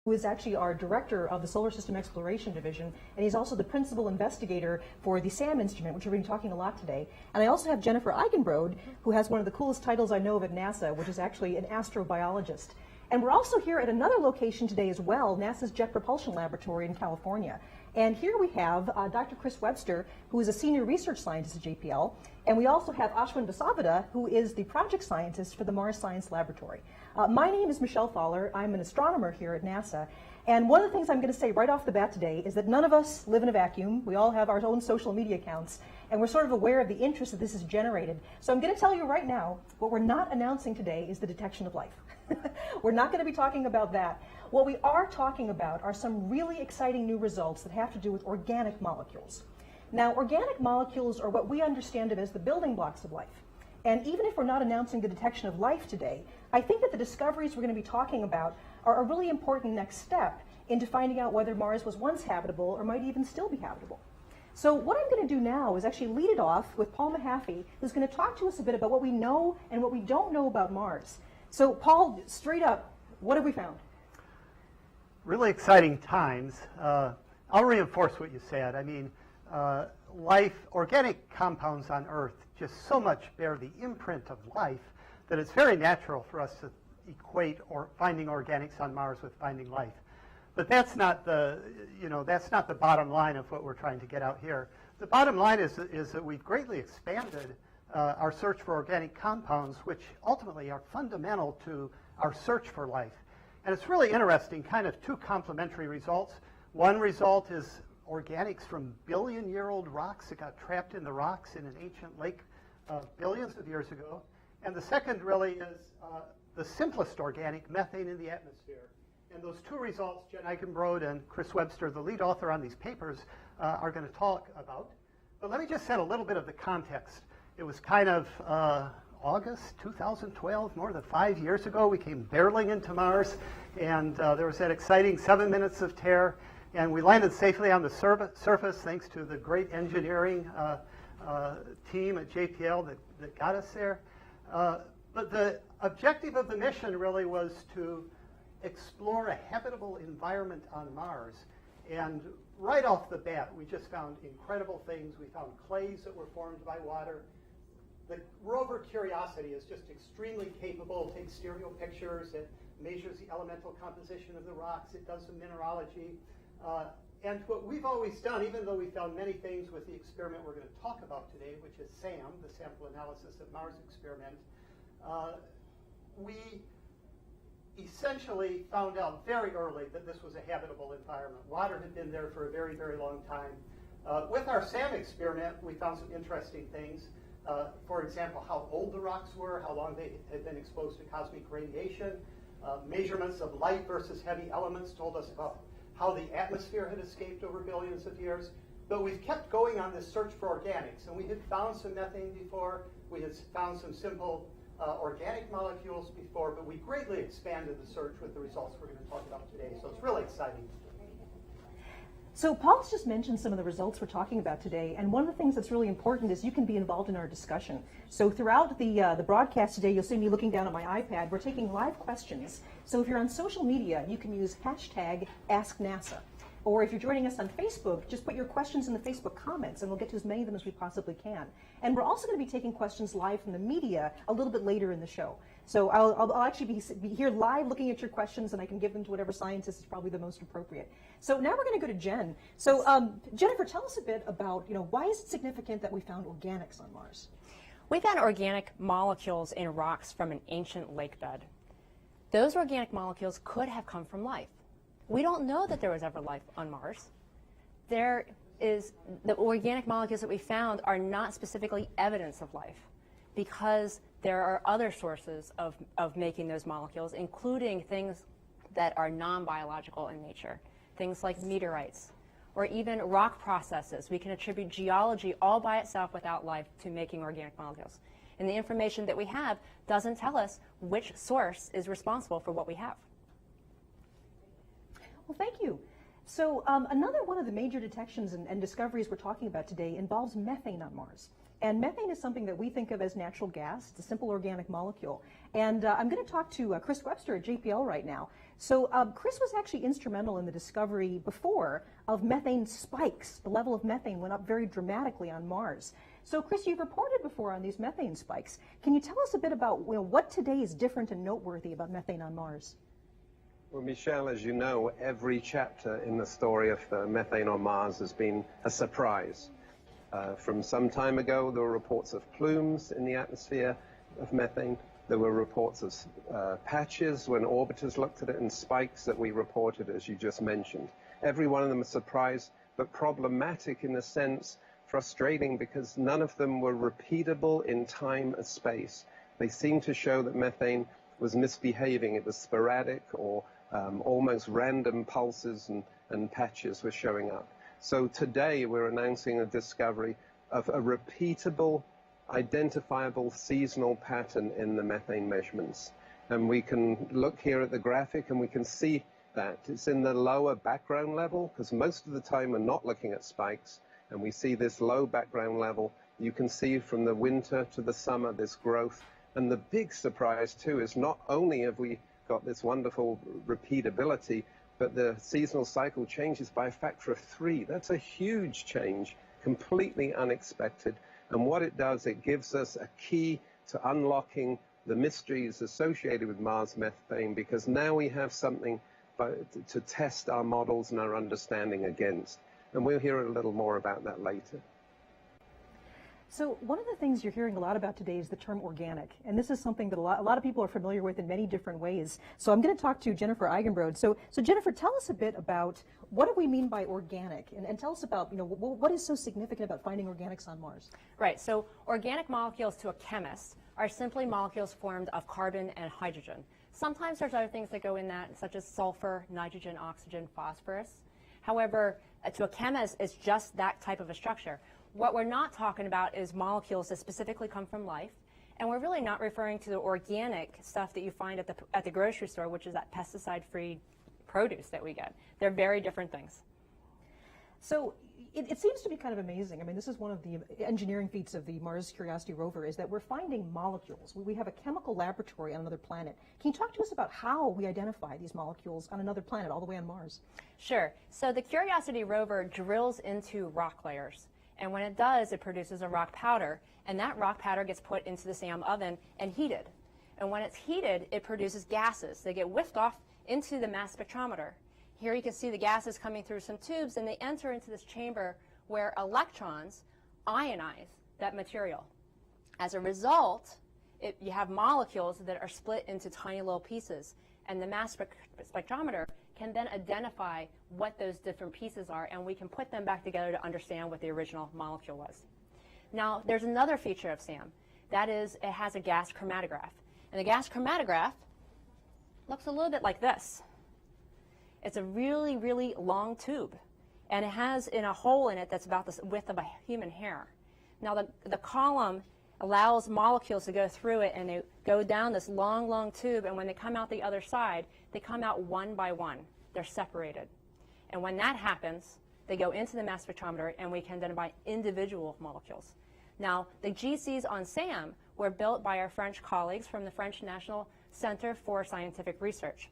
who is actually our director of the Solar System Exploration Division, and he's also the principal investigator for the SAM instrument, which we're going to be talking a lot today. And I also have Jennifer Eigenbrode, who has one of the coolest titles I know of at NASA, which is actually an astrobiologist. And we're also here at another location today as well, NASA's Jet Propulsion Laboratory in California. And here we have Dr. Chris Webster, who is a senior research scientist at JPL. And we also have Ashwin Vasavada, who is the project scientist for the Mars Science Laboratory. My name is Michelle Thaller. I'm an astronomer here at NASA. And one of the things I'm going to say right off the bat today is that none of us live in a vacuum. We all have our own social media accounts. And we're sort of aware of the interest that this has generated. So I'm going to tell you right now, what we're not announcing today is the detection of life. We're not going to be talking about that. What we are talking about are some really exciting new results that have to do with organic molecules. Now, organic molecules are what we understand it as the building blocks of life. And even if we're not announcing the detection of life today, I think that the discoveries we're going to be talking about are a really important next step into finding out whether Mars was once habitable or might even still be habitable. So what I'm going to do now is actually lead it off with Paul Mahaffey, who's going to talk to us a bit about what we know and what we don't know about Mars. So Paul, straight up, what have we found? Really exciting times. I'll reinforce what you said. I mean, life, organic compounds on Earth just so much bear the imprint of life that it's very natural for us to equate finding organics on Mars with finding life. But that's not the, that's not the bottom line of what we're trying to get out here. The bottom line is that we've greatly expanded our search for organic compounds, which ultimately are fundamental to our search for life. And it's really interesting, kind of two complementary results. One result is organics from billion-year-old rocks that got trapped in the rocks in an ancient lake billions of years ago. And the second really is the simplest organic, methane in the atmosphere. And those two results, Jen Eigenbrode and Chris Webster, the lead author on these papers, are going to talk about. But let me just set a little bit of the context. It was kind of August 2012, more than 5 years ago. We came barreling into Mars, and there was that exciting 7 minutes of terror. And we landed safely on the surface thanks to the great engineering team at JPL that got us there. But the objective of the mission really was to explore a habitable environment on Mars. And right off the bat, we just found incredible things. We found clays that were formed by water. The Rover Curiosity is just extremely capable. It takes stereo pictures. It measures the elemental composition of the rocks. It does some mineralogy. And what we've always done, even though we found many things with the experiment we're going to talk about today, which is SAM, the Sample Analysis of Mars experiment, we essentially found out very early that this was a habitable environment. Water had been there for a very, very long time. With our SAM experiment, we found some interesting things. For example, how old the rocks were, how long they had been exposed to cosmic radiation. Measurements of light versus heavy elements told us about how the atmosphere had escaped over billions of years. But we've kept going on this search for organics, and we had found some methane before. We had found some simple organic molecules before, but we greatly expanded the search with the results we're going to talk about today. So it's really exciting. So Paul's just mentioned some of the results we're talking about today, and one of the things that's really important is you can be involved in our discussion. So throughout the broadcast today, you'll see me looking down at my iPad. We're taking live questions. So if you're on social media, you can use hashtag AskNASA. Or if you're joining us on Facebook, just put your questions in the Facebook comments, and we'll get to as many of them as we possibly can. And we're also going to be taking questions live from the media a little bit later in the show. So I'll actually be here live looking at your questions, and I can give them to whatever scientist is probably the most appropriate. So now we're going to go to Jen. So Jennifer, tell us a bit about, why is it significant that we found organics on Mars? We found organic molecules in rocks from an ancient lake bed. Those organic molecules could have come from life. We don't know that there was ever life on Mars. The organic molecules that we found are not specifically evidence of life because there are other sources of making those molecules, including things that are non-biological in nature, things like meteorites, or even rock processes. We can attribute geology all by itself without life to making organic molecules. And the information that we have doesn't tell us which source is responsible for what we have. Well, thank you. So another one of the major detections and discoveries we're talking about today involves methane on Mars. And methane is something that we think of as natural gas. It's a simple organic molecule. And I'm going to talk to Chris Webster at JPL right now. So Chris was actually instrumental in the discovery before of methane spikes. The level of methane went up very dramatically on Mars. So Chris, you've reported before on these methane spikes. Can you tell us a bit about what today is different and noteworthy about methane on Mars? Well, Michelle, as you know, every chapter in the story of methane on Mars has been a surprise. From some time ago, there were reports of plumes in the atmosphere of methane. There were reports of patches when orbiters looked at it, and spikes that we reported, as you just mentioned. Every one of them a surprise, but problematic in a sense, frustrating, because none of them were repeatable in time and space. They seemed to show that methane was misbehaving. It was sporadic, or almost random pulses and patches were showing up. So today we're announcing a discovery of a repeatable, identifiable seasonal pattern in the methane measurements. And we can look here at the graphic and we can see that. It's in the lower background level, because most of the time we're not looking at spikes, and we see this low background level. You can see from the winter to the summer this growth. And the big surprise too is not only have we got this wonderful repeatability, but the seasonal cycle changes by a factor of 3. That's a huge change, completely unexpected. And what it does, it gives us a key to unlocking the mysteries associated with Mars methane, because now we have something to test our models and our understanding against. And we'll hear a little more about that later. So one of the things you're hearing a lot about today is the term organic, and this is something that a lot of people are familiar with in many different ways. So I'm going to talk to Jennifer Eigenbrode. So Jennifer, tell us a bit about what do we mean by organic, and tell us about what is so significant about finding organics on Mars. Right, so organic molecules to a chemist are simply molecules formed of carbon and hydrogen. Sometimes there's other things that go in that, such as sulfur, nitrogen, oxygen, phosphorus. However, to a chemist, it's just that type of a structure. What we're not talking about is molecules that specifically come from life, and we're really not referring to the organic stuff that you find at the grocery store, which is that pesticide-free produce that we get. They're very different things. So it seems to be kind of amazing. I mean, this is one of the engineering feats of the Mars Curiosity rover, is that we're finding molecules. We have a chemical laboratory on another planet. Can you talk to us about how we identify these molecules on another planet all the way on Mars? Sure. So the Curiosity rover drills into rock layers. And when it does, it produces a rock powder, and that rock powder gets put into the SAM oven and heated. And when it's heated, it produces gases. They get whiffed off into the mass spectrometer. Here you can see the gases coming through some tubes, and they enter into this chamber where electrons ionize that material. As a result, you have molecules that are split into tiny little pieces, and the mass spectrometer can then identify what those different pieces are, and we can put them back together to understand what the original molecule was. Now, there's another feature of SAM. That is, it has a gas chromatograph. And the gas chromatograph looks a little bit like this. It's a really, really long tube, and it has a hole in it that's about the width of a human hair. Now, the column allows molecules to go through it, and they go down this long, long tube, and when they come out the other side, they come out one by one. They're separated. And when that happens, they go into the mass spectrometer, and we can identify individual molecules. Now, the GCs on SAM were built by our French colleagues from the French National Center for Scientific Research.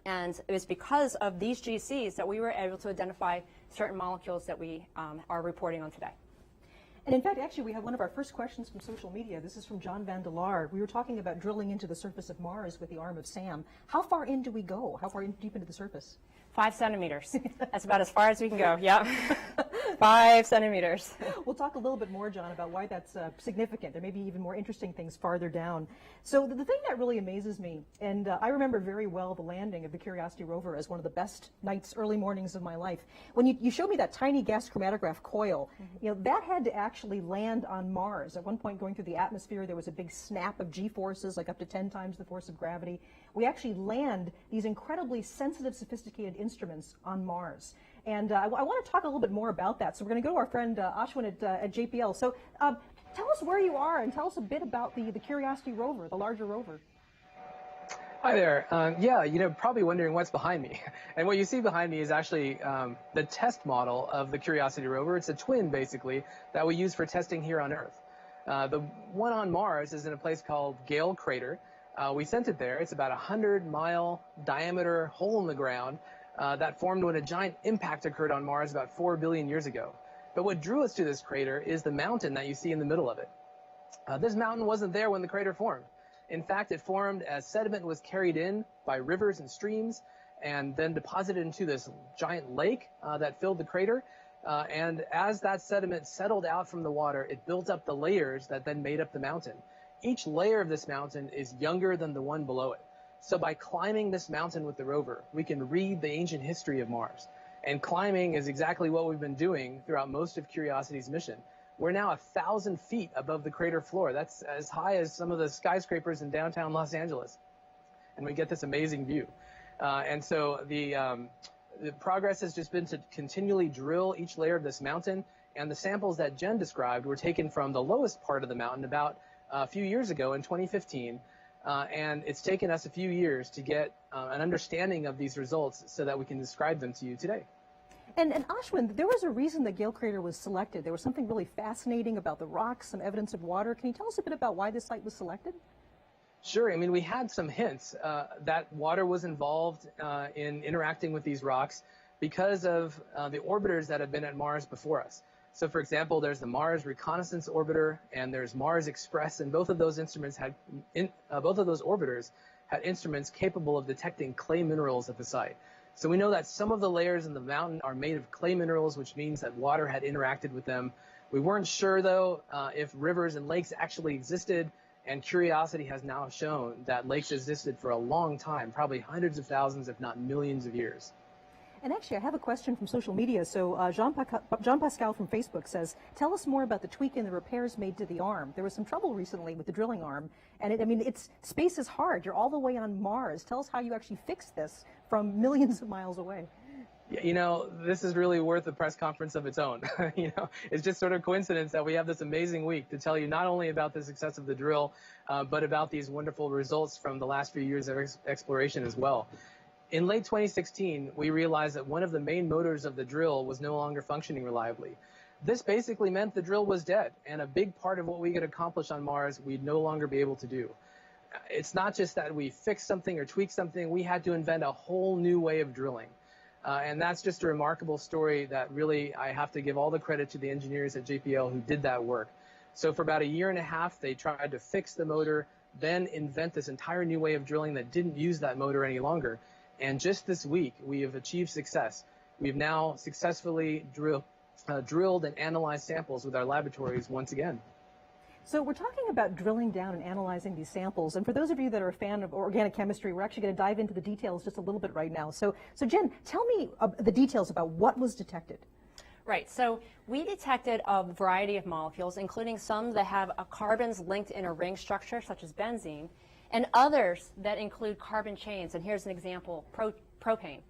And it was because of these GCs that we were able to identify certain molecules that we are reporting on today. And in fact, actually, we have one of our first questions from social media. This is from John Vandelar. We were talking about drilling into the surface of Mars with the arm of SAM. How far in do we go? How far deep into the surface? 5 centimeters. That's about as far as we can go. Yep. 5 centimeters. We'll talk a little bit more, John, about why that's significant. There may be even more interesting things farther down. So the thing that really amazes me, and I remember very well the landing of the Curiosity rover as one of the best nights, early mornings of my life. When you showed me that tiny gas chromatograph coil, that had to actually land on Mars. At one point, going through the atmosphere, there was a big snap of G-forces, like up to 10 times the force of gravity. We actually land these incredibly sensitive, sophisticated instruments on Mars. And I want to talk a little bit more about that. So we're going to go to our friend Ashwin at JPL. So tell us where you are and tell us a bit about the Curiosity rover, the larger rover. Hi there. Yeah, probably wondering what's behind me. And what you see behind me is actually the test model of the Curiosity rover. It's a twin, basically, that we use for testing here on Earth. The one on Mars is in a place called Gale Crater. We sent it there. It's about a 100-mile diameter hole in the ground that formed when a giant impact occurred on Mars about 4 billion years ago. But what drew us to this crater is the mountain that you see in the middle of it. This mountain wasn't there when the crater formed. In fact, it formed as sediment was carried in by rivers and streams and then deposited into this giant lake that filled the crater. And as that sediment settled out from the water, it built up the layers that then made up the mountain. Each layer of this mountain is younger than the one below it. So by climbing this mountain with the rover, we can read the ancient history of Mars. And climbing is exactly what we've been doing throughout most of Curiosity's mission. We're now 1,000 feet above the crater floor. That's as high as some of the skyscrapers in downtown Los Angeles. And we get this amazing view. And so the progress has just been to continually drill each layer of this mountain. And the samples that Jen described were taken from the lowest part of the mountain about a few years ago in 2015. And it's taken us a few years to get an understanding of these results so that we can describe them to you today. And Ashwin, there was a reason the Gale Crater was selected. There was something really fascinating about the rocks, some evidence of water. Can you tell us a bit about why this site was selected? Sure. I mean, we had some hints that water was involved in interacting with these rocks because of the orbiters that have been at Mars before us. So, for example, there's the Mars Reconnaissance Orbiter and there's Mars Express, and both of those instruments had both of those orbiters had instruments capable of detecting clay minerals at the site. So we know that some of the layers in the mountain are made of clay minerals, which means that water had interacted with them. We weren't sure, though, if rivers and lakes actually existed, and Curiosity has now shown that lakes existed for a long time, probably hundreds of thousands, if not millions of years. And actually, I have a question from social media. So Jean Pascal from Facebook says, tell us more about the tweak and the repairs made to the arm. There was some trouble recently with the drilling arm. And space is hard. You're all the way on Mars. Tell us how you actually fixed this from millions of miles away. Yeah, you know, this is really worth a press conference of its own. You know, it's just sort of coincidence that we have this amazing week to tell you not only about the success of the drill, but about these wonderful results from the last few years of exploration as well. In late 2016, we realized that one of the main motors of the drill was no longer functioning reliably. This basically meant the drill was dead, and a big part of what we could accomplish on Mars, we'd no longer be able to do. It's not just that we fixed something or tweaked something, we had to invent a whole new way of drilling. And that's just a remarkable story that really I have to give all the credit to the engineers at JPL who did that work. So for about a year and a half, they tried to fix the motor, then invent this entire new way of drilling that didn't use that motor any longer. And just this week, we have achieved success. We've now successfully drilled and analyzed samples with our laboratories once again. So we're talking about drilling down and analyzing these samples. And for those of you that are a fan of organic chemistry, we're actually going to dive into the details just a little bit right now. So Jen, tell me the details about what was detected. Right, so we detected a variety of molecules, including some that have carbons linked in a ring structure, such as benzene, and others that include carbon chains. And here's an example, propane.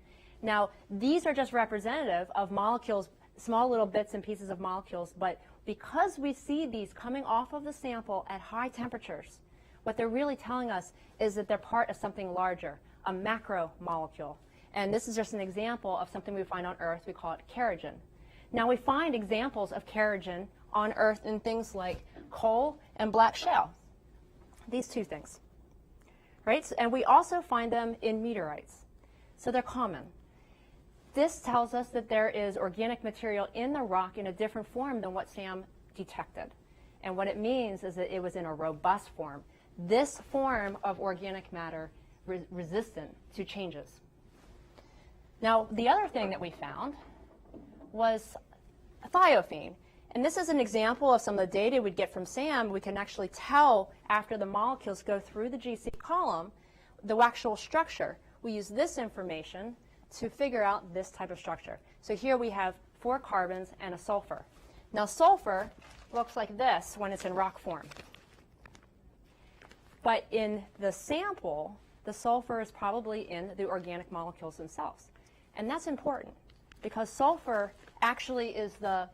Now, these are just representative of molecules, small little bits and pieces of molecules, but because we see these coming off of the sample at high temperatures, what they're really telling us is that they're part of something larger, a macromolecule. And this is just an example of something we find on Earth. We call it kerogen. Now, we find examples of kerogen on Earth in things like coal and black shale, these two things. Right? And we also find them in meteorites. So they're common. This tells us that there is organic material in the rock in a different form than what Sam detected. And what it means is that it was in a robust form. This form of organic matter resistant to changes. Now, the other thing that we found was thiophene. And this is an example of some of the data we'd get from Sam. We can actually tell after the molecules go through the GC column the actual structure. We use this information to figure out this type of structure. So here we have 4 carbons and a sulfur. Now sulfur looks like this when it's in rock form. But in the sample, the sulfur is probably in the organic molecules themselves. And that's important because sulfur actually is the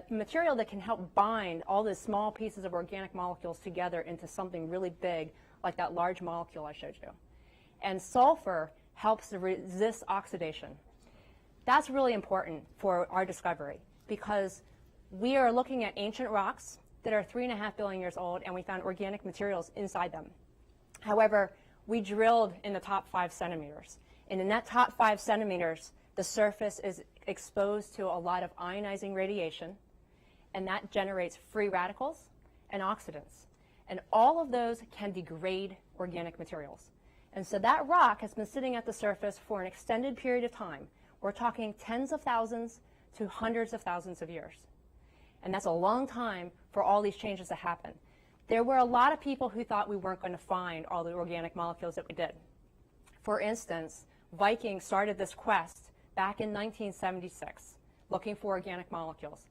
material that can help bind all the small pieces of organic molecules together into something really big, like that large molecule I showed you. And sulfur helps to resist oxidation. That's really important for our discovery because we are looking at ancient rocks. that are 3.5 billion years old, and we found organic materials inside them. However, we drilled in the top 5 centimeters. And in that top 5 centimeters, the surface is exposed to a lot of ionizing radiation, and that generates free radicals and oxidants. And all of those can degrade organic materials. And so that rock has been sitting at the surface for an extended period of time. We're talking tens of thousands to hundreds of thousands of years. And that's a long time for all these changes to happen. There were a lot of people who thought we weren't going to find all the organic molecules that we did. For instance, Viking started this quest back in 1976, looking for organic molecules.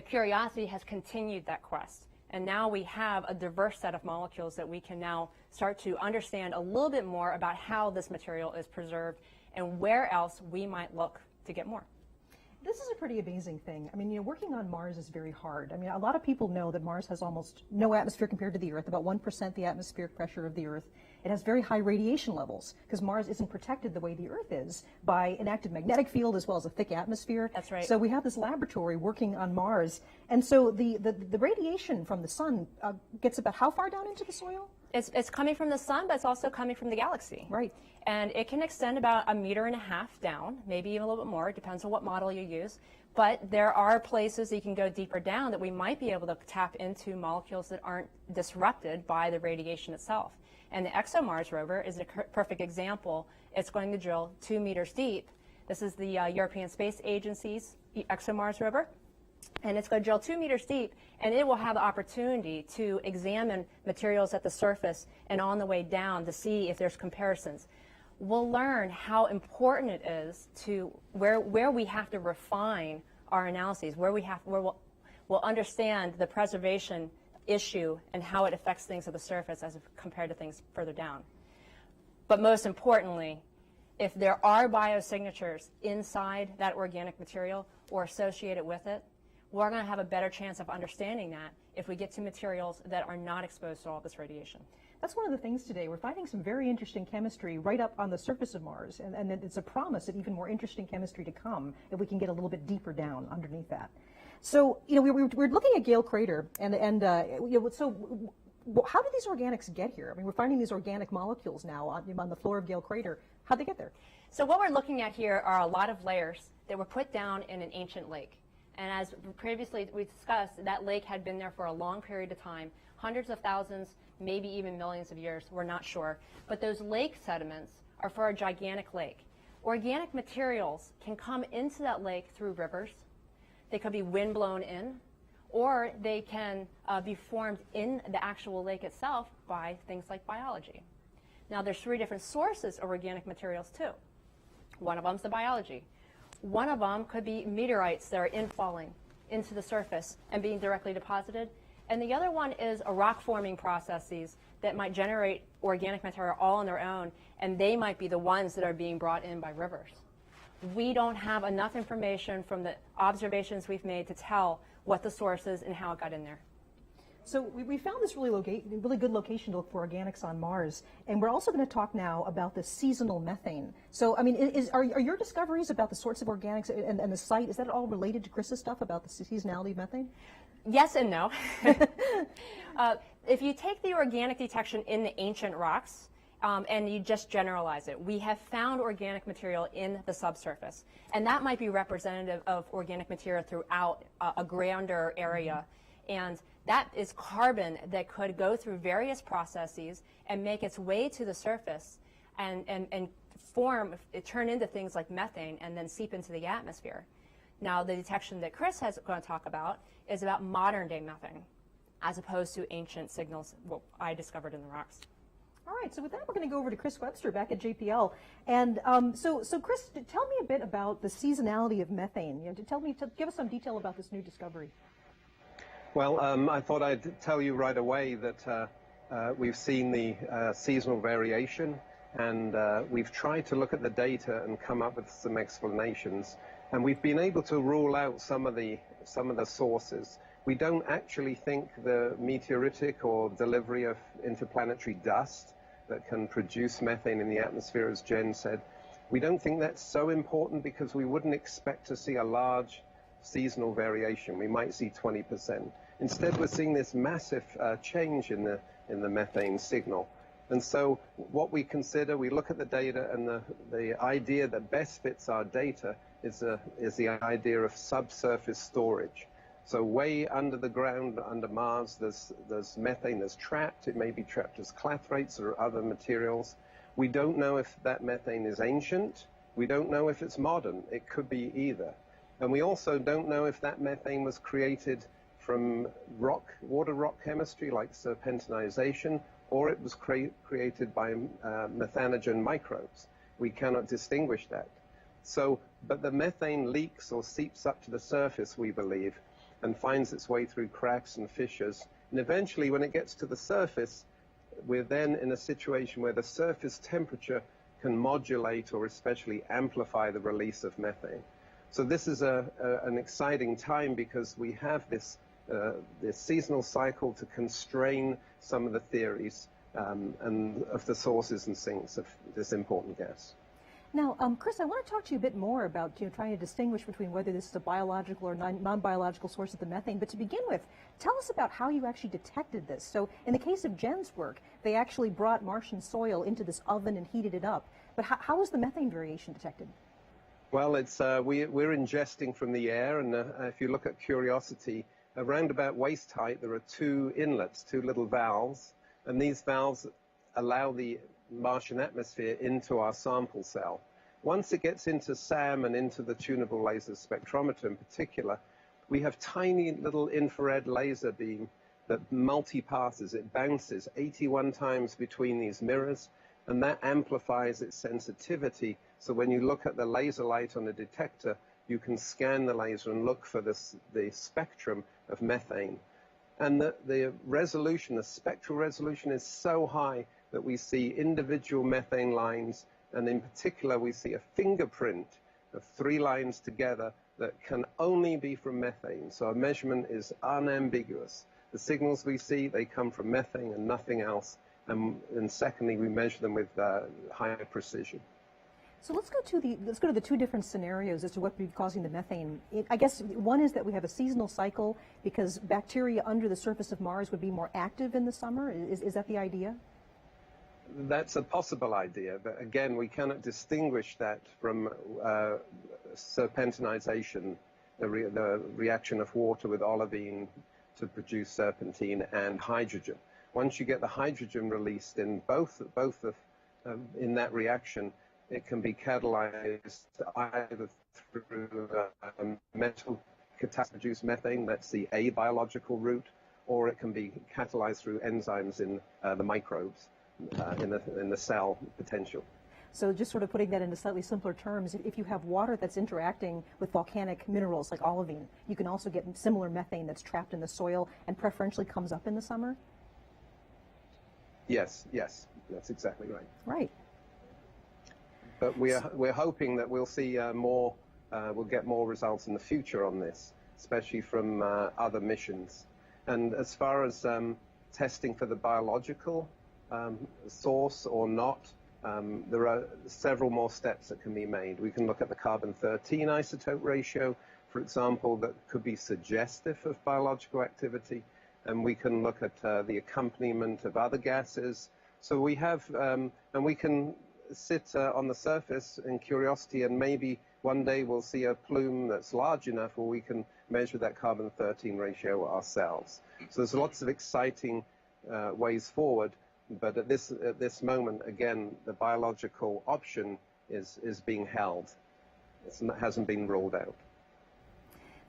Curiosity has continued that quest, and now we have a diverse set of molecules that we can now start to understand a little bit more about how this material is preserved and where else we might look to get more. This is a pretty amazing thing. I mean, you know, working on Mars is very hard. I mean, a lot of people know that Mars has almost no atmosphere compared to the Earth, about 1% the atmospheric pressure of the Earth. It has very high radiation levels because Mars isn't protected the way the Earth is by an active magnetic field as well as a thick atmosphere. That's right. So we have this laboratory working on Mars. And so the radiation from the sun gets about how far down into the soil? It's coming from the sun, but it's also coming from the galaxy. Right. And it can extend about 1.5 meters down, maybe even a little bit more. It depends on what model you use. But there are places that you can go deeper down that we might be able to tap into molecules that aren't disrupted by the radiation itself. And the ExoMars Rover is a perfect example. It's going to drill 2 meters deep. This is the European Space Agency's ExoMars River. And it's going to drill 2 meters deep, and it will have the opportunity to examine materials at the surface and on the way down to see if there's comparisons. We'll learn how important it is to where we have to refine our analyses, where we'll understand the preservation issue and how it affects things at the surface as compared to things further down. But most importantly, if there are biosignatures inside that organic material or associated with it, we're going to have a better chance of understanding that if we get to materials that are not exposed to all this radiation. That's one of the things today. We're finding some very interesting chemistry right up on the surface of Mars, and it's a promise of even more interesting chemistry to come if we can get a little bit deeper down underneath that. So, you know, we're looking at Gale Crater, and you know, so how did these organics get here? I mean, we're finding these organic molecules now on the floor of Gale Crater. How'd they get there? So what we're looking at here are a lot of layers that were put down in an ancient lake. And as previously we discussed, that lake had been there for a long period of time, hundreds of thousands, maybe even millions of years, we're not sure. But those lake sediments are for a gigantic lake. Organic materials can come into that lake through rivers. They could be wind blown in, or they can be formed in the actual lake itself by things like biology. Now there's 3 different sources of organic materials too. One of them is the biology. One of them could be meteorites that are infalling into the surface and being directly deposited. And the other one is a rock forming processes that might generate organic material all on their own, and they might be the ones that are being brought in by rivers. We don't have enough information from the observations we've made to tell what the source is and how it got in there. So we found this really good location to look for organics on Mars, and we're also going to talk now about the seasonal methane. So, I mean, are your discoveries about the sorts of organics and the site, is that all related to Chris's stuff about the seasonality of methane? Yes and no. If you take the organic detection in the ancient rocks and you just generalize it, we have found organic material in the subsurface, and that might be representative of organic material throughout a grander area. And that is carbon that could go through various processes and make its way to the surface and turn into things like methane and then seep into the atmosphere. Now, the detection that Chris is going to talk about is about modern day methane, as opposed to ancient signals, what I discovered in the rocks. All right, so with that, we're going to go over to Chris Webster back at JPL. And so Chris, tell me a bit about the seasonality of methane. You know, give us some detail about this new discovery. Well, I thought I'd tell you right away that we've seen the seasonal variation, and we've tried to look at the data and come up with some explanations. And we've been able to rule out some of the sources. We don't actually think the meteoritic or delivery of interplanetary dust that can produce methane in the atmosphere, as Jen said, we don't think that's so important because we wouldn't expect to see a large seasonal variation. We might see 20%. Instead, we're seeing this massive change in the methane signal. And so what we consider, we look at the data, and the idea that best fits our data is the idea of subsurface storage. So way under the ground, under Mars, there's methane that's trapped. It may be trapped as clathrates or other materials. We don't know if that methane is ancient. We don't know if it's modern. It could be either. And we also don't know if that methane was created from water rock chemistry like serpentinization, or it was created by methanogen microbes. We cannot distinguish that. So, but the methane leaks or seeps up to the surface, we believe, and finds its way through cracks and fissures. And eventually, when it gets to the surface, we're then in a situation where the surface temperature can modulate or especially amplify the release of methane. So this is an exciting time because we have this seasonal cycle to constrain some of the theories and of the sources and sinks of this important gas. Now, Chris, I want to talk to you a bit more about trying to distinguish between whether this is a biological or non-biological source of the methane. But to begin with, tell us about how you actually detected this. So in the case of Jen's work, they actually brought Martian soil into this oven and heated it up. But how was the methane variation detected? Well, it's we're ingesting from the air, and if you look at Curiosity, around about waist height, there are two inlets, two little valves, and these valves allow the Martian atmosphere into our sample cell. Once it gets into SAM and into the tunable laser spectrometer in particular, we have tiny little infrared laser beam that multi-passes. It bounces 81 times between these mirrors, and that amplifies its sensitivity. So when you look at the laser light on the detector, you can scan the laser and look for the spectrum of methane. And the resolution, the spectral resolution, is so high that we see individual methane lines, and in particular we see a fingerprint of 3 lines together that can only be from methane. So our measurement is unambiguous. The signals we see, they come from methane and nothing else. And secondly, we measure them with higher precision. So let's go to the two different scenarios as to what would be causing the methane. I guess one is that we have a seasonal cycle because bacteria under the surface of Mars would be more active in the summer. Is that the idea? That's a possible idea, but again, we cannot distinguish that from serpentinization, the reaction of water with olivine to produce serpentine and hydrogen. Once you get the hydrogen released in both in that reaction, it can be catalyzed either through metal catalyzed methane, that's the abiological route, or it can be catalyzed through enzymes in the microbes in the cell potential. So just sort of putting that into slightly simpler terms, if you have water that's interacting with volcanic minerals like olivine, you can also get similar methane that's trapped in the soil and preferentially comes up in the summer? Yes, that's exactly right. Right. But we're hoping that we'll see we'll get more results in the future on this, especially from other missions. And as far as testing for the biological source or not, there are several more steps that can be made. We can look at the carbon-13 isotope ratio, for example, that could be suggestive of biological activity, and we can look at the accompaniment of other gases. So we have, and we can sit on the surface in Curiosity, and maybe one day we'll see a plume that's large enough where we can measure that carbon-13 ratio ourselves. So there's lots of exciting ways forward. But at this moment, again, the biological option is being held. It hasn't been ruled out.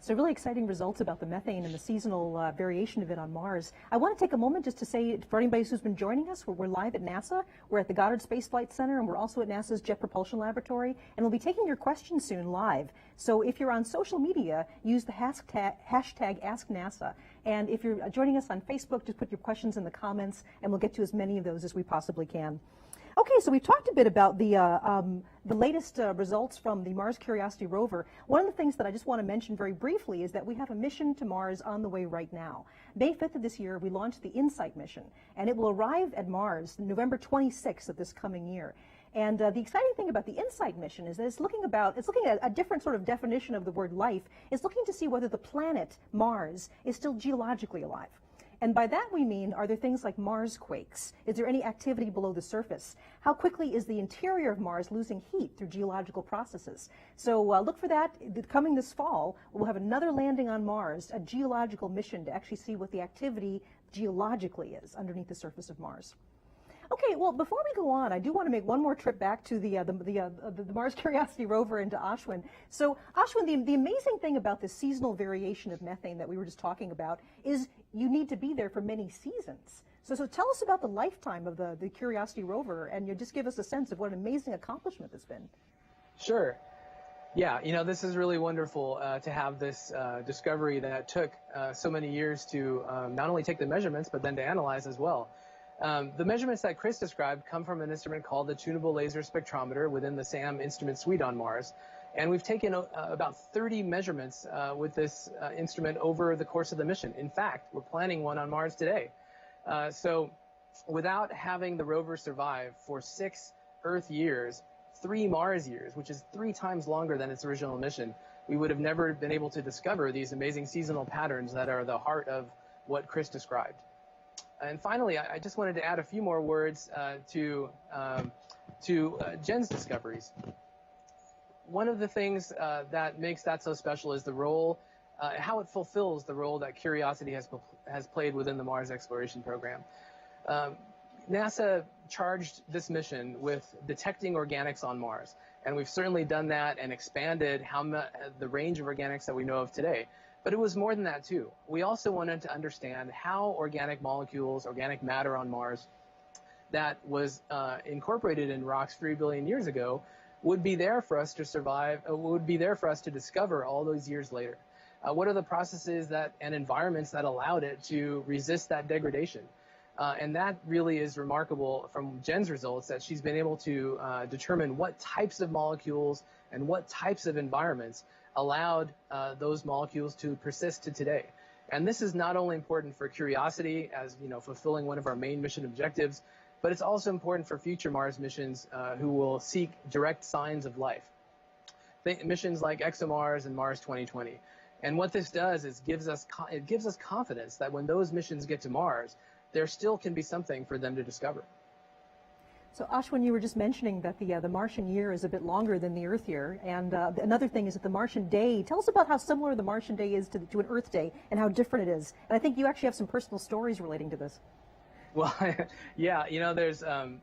So really exciting results about the methane and the seasonal variation of it on Mars. I want to take a moment just to say, for anybody who's been joining us, we're live at NASA. We're at the Goddard Space Flight Center, and we're also at NASA's Jet Propulsion Laboratory. And we'll be taking your questions soon live. So if you're on social media, use the hashtag AskNASA. And if you're joining us on Facebook, just put your questions in the comments, and we'll get to as many of those as we possibly can. Okay, so we've talked a bit about the latest results from the Mars Curiosity rover. One of the things that I just want to mention very briefly is that we have a mission to Mars on the way right now. May 5th of this year, we launched the InSight mission, and it will arrive at Mars November 26th of this coming year. And the exciting thing about the InSight mission is that it's looking at a different sort of definition of the word life. It's looking to see whether the planet Mars is still geologically alive. And by that we mean, are there things like Mars quakes? Is there any activity below the surface? How quickly is the interior of Mars losing heat through geological processes? So look for that. Coming this fall, we'll have another landing on Mars, a geological mission to actually see what the activity geologically is underneath the surface of Mars. Okay, well, before we go on, I do want to make one more trip back to the Mars Curiosity rover and to Ashwin. So, Ashwin, the amazing thing about this seasonal variation of methane that we were just talking about is you need to be there for many seasons. So tell us about the lifetime of the Curiosity rover, and you just give us a sense of what an amazing accomplishment it's been. Sure. Yeah, you know, this is really wonderful to have this discovery that took so many years to not only take the measurements, but then to analyze as well. The measurements that Chris described come from an instrument called the Tunable Laser Spectrometer within the SAM instrument suite on Mars. And we've taken about 30 measurements with this instrument over the course of the mission. In fact, we're planning one on Mars today. So without having the rover survive for 6 Earth years, 3 Mars years, which is 3 times longer than its original mission, we would have never been able to discover these amazing seasonal patterns that are the heart of what Chris described. And finally, I just wanted to add a few more words to Jen's discoveries. One of the things that makes that so special is the role, how it fulfills the role that Curiosity has played within the Mars exploration program. NASA charged this mission with detecting organics on Mars, and we've certainly done that and expanded the range of organics that we know of today. But it was more than that, too. We also wanted to understand how organic molecules, organic matter on Mars that was incorporated in rocks 3 billion years ago would be there for us to survive, would be there for us to discover all those years later. What are the processes and environments that allowed it to resist that degradation? And that really is remarkable from Jen's results, that she's been able to determine what types of molecules and what types of environments allowed those molecules to persist to today. And this is not only important for Curiosity, as fulfilling one of our main mission objectives, but it's also important for future Mars missions who will seek direct signs of life. Missions like ExoMars and Mars 2020. And what this does is it gives us confidence that when those missions get to Mars, there still can be something for them to discover. So, Ashwin, you were just mentioning that the Martian year is a bit longer than the Earth year, and another thing is that the Martian day. Tell us about how similar the Martian day is to an Earth day, and how different it is. And I think you actually have some personal stories relating to this. Well, yeah, there's an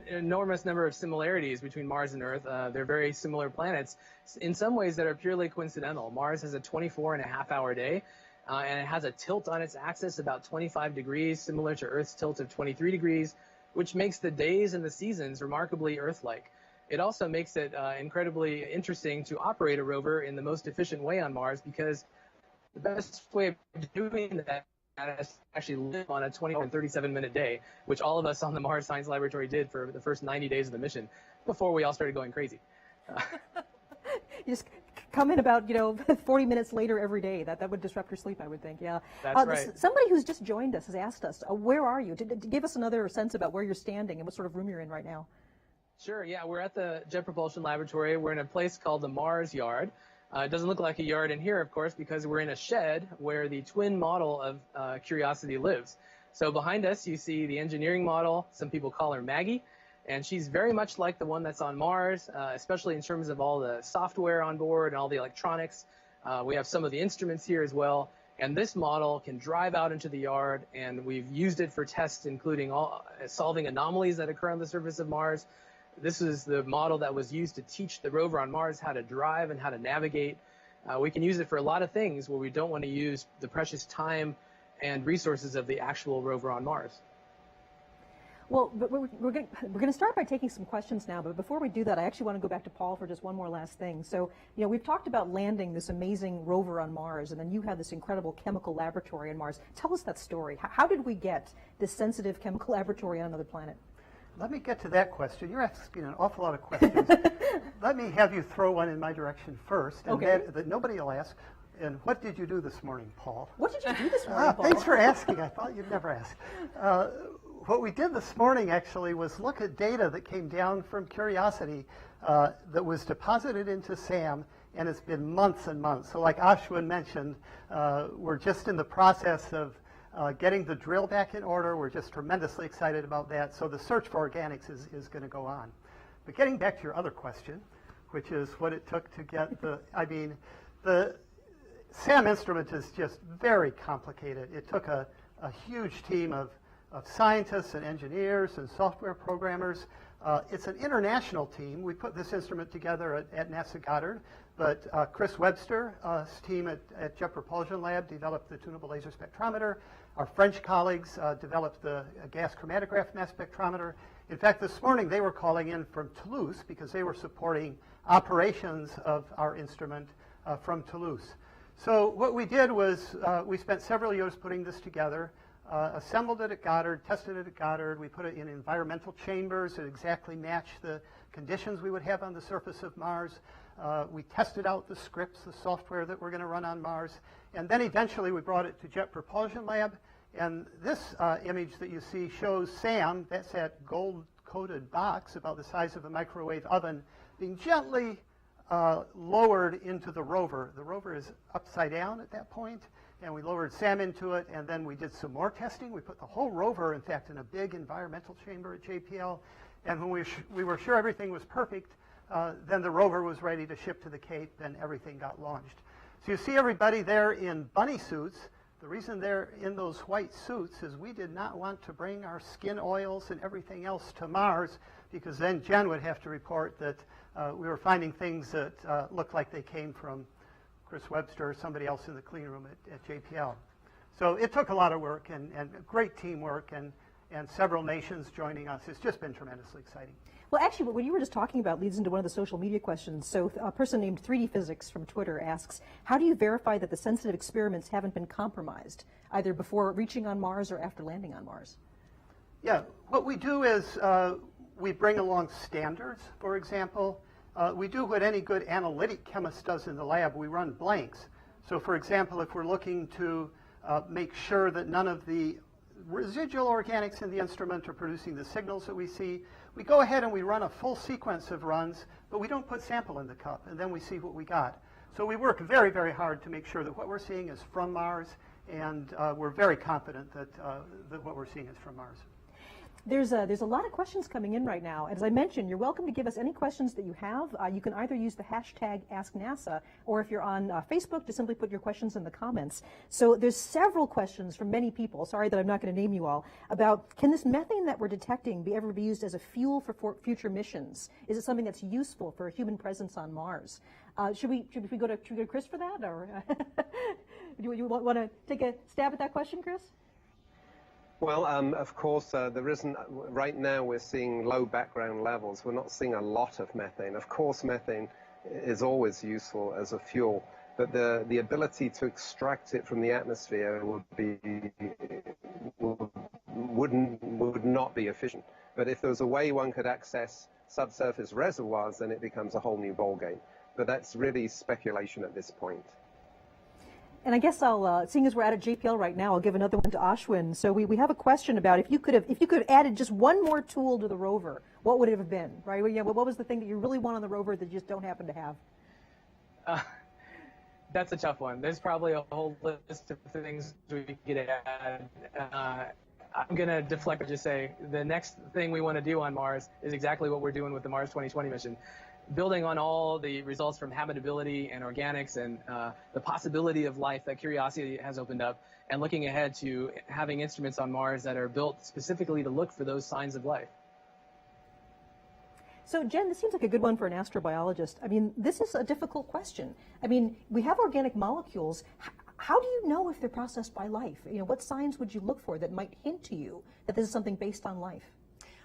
enormous number of similarities between Mars and Earth. They're very similar planets in some ways that are purely coincidental. Mars has a 24.5-hour day, and it has a tilt on its axis about 25 degrees, similar to Earth's tilt of 23 degrees. Which makes the days and the seasons remarkably Earth-like. It also makes it incredibly interesting to operate a rover in the most efficient way on Mars, because the best way of doing that is to actually live on a 20 or 37-minute day, which all of us on the Mars Science Laboratory did for the first 90 days of the mission, before we all started going crazy. You just come in about 40 minutes later every day. That would disrupt your sleep, I would think. Yeah. That's right. Somebody who's just joined us has asked us, where are you? To give us another sense about where you're standing and what sort of room you're in right now. Sure. Yeah, we're at the Jet Propulsion Laboratory. We're in a place called the Mars Yard. It doesn't look like a yard in here, of course, because we're in a shed where the twin model of Curiosity lives. So behind us, you see the engineering model. Some people call her Maggie. And she's very much like the one that's on Mars, especially in terms of all the software on board and all the electronics. We have some of the instruments here as well. And this model can drive out into the yard, and we've used it for tests, including solving anomalies that occur on the surface of Mars. This is the model that was used to teach the rover on Mars how to drive and how to navigate. We can use it for a lot of things where we don't want to use the precious time and resources of the actual rover on Mars. Well, but we're going to start by taking some questions now, but before we do that, I actually want to go back to Paul for just one more last thing. So, we've talked about landing this amazing rover on Mars, and then you have this incredible chemical laboratory on Mars. Tell us that story. How did we get this sensitive chemical laboratory on another planet? Let me get to that question. You're asking an awful lot of questions. Let me have you throw one in my direction first, and okay. that nobody will ask. And what did you do this morning, Paul? What did you do this morning, Paul? Thanks for asking. I thought you'd never ask. what we did this morning actually was look at data that came down from Curiosity that was deposited into SAM, and it's been months and months. So like Ashwin mentioned, we're just in the process of getting the drill back in order. We're just tremendously excited about that. So the search for organics is going to go on. But getting back to your other question, which is what it took to get the SAM instrument is just very complicated. It took a huge team of scientists and engineers and software programmers. It's an international team. We put this instrument together at NASA Goddard, but Chris Webster's team at Jet Propulsion Lab developed the tunable laser spectrometer. Our French colleagues developed the gas chromatograph mass spectrometer. In fact, this morning they were calling in from Toulouse because they were supporting operations of our instrument from Toulouse. So what we did was we spent several years putting this together, assembled it at Goddard, tested it at Goddard. We put it in environmental chambers that exactly match the conditions we would have on the surface of Mars. We tested out the scripts, the software that we're going to run on Mars. And then eventually we brought it to Jet Propulsion Lab. And this image that you see shows SAM, that's that gold-coated box about the size of a microwave oven, being gently lowered into the rover. The rover is upside down at that point, and we lowered SAM into it, and then we did some more testing. We put the whole rover, in fact, in a big environmental chamber at JPL, and when we were sure everything was perfect, then the rover was ready to ship to the Cape, and everything got launched. So you see everybody there in bunny suits. The reason they're in those white suits is we did not want to bring our skin oils and everything else to Mars, because then Jen would have to report that we were finding things that looked like they came from Chris Webster or somebody else in the clean room at JPL. So it took a lot of work and great teamwork and several nations joining us. It's just been tremendously exciting. Well, actually, what you were just talking about leads into one of the social media questions. So a person named 3D Physics from Twitter asks, how do you verify that the sensitive experiments haven't been compromised, either before reaching on Mars or after landing on Mars? Yeah, what we do is we bring along standards, for example. We do what any good analytic chemist does in the lab. We run blanks. So, for example, if we're looking to make sure that none of the residual organics in the instrument are producing the signals that we see, we go ahead and we run a full sequence of runs, but we don't put sample in the cup, and then we see what we got. So we work very, very hard to make sure that what we're seeing is from Mars, and we're very confident that what we're seeing is from Mars. There's a lot of questions coming in right now. As I mentioned, you're welcome to give us any questions that you have. You can either use the hashtag AskNASA, or if you're on Facebook, to simply put your questions in the comments. So there's several questions from many people, sorry that I'm not going to name you all, about can this methane that we're detecting ever be used as a fuel for future missions? Is it something that's useful for a human presence on Mars? Should we go to Chris for that? Or do you want to take a stab at that question, Chris? Well, of course, there isn't, right now we're seeing low background levels. We're not seeing a lot of methane. Of course, methane is always useful as a fuel, but the ability to extract it from the atmosphere would not be efficient. But if there was a way one could access subsurface reservoirs, then it becomes a whole new ballgame. But that's really speculation at this point. And I guess I'll, seeing as we're out at JPL right now, I'll give another one to Ashwin. So we have a question about if you could have added just one more tool to the rover, what would it have been, right? Well, yeah, what was the thing that you really want on the rover that you just don't happen to have? That's a tough one. There's probably a whole list of things we could add. I'm going to deflect and just say the next thing we want to do on Mars is exactly what we're doing with the Mars 2020 mission. Building on all the results from habitability and organics and the possibility of life that Curiosity has opened up, and looking ahead to having instruments on Mars that are built specifically to look for those signs of life. So, Jen, this seems like a good one for an astrobiologist. I mean, this is a difficult question. I mean, we have organic molecules. How do you know if they're processed by life? You know, what signs would you look for that might hint to you that this is something based on life?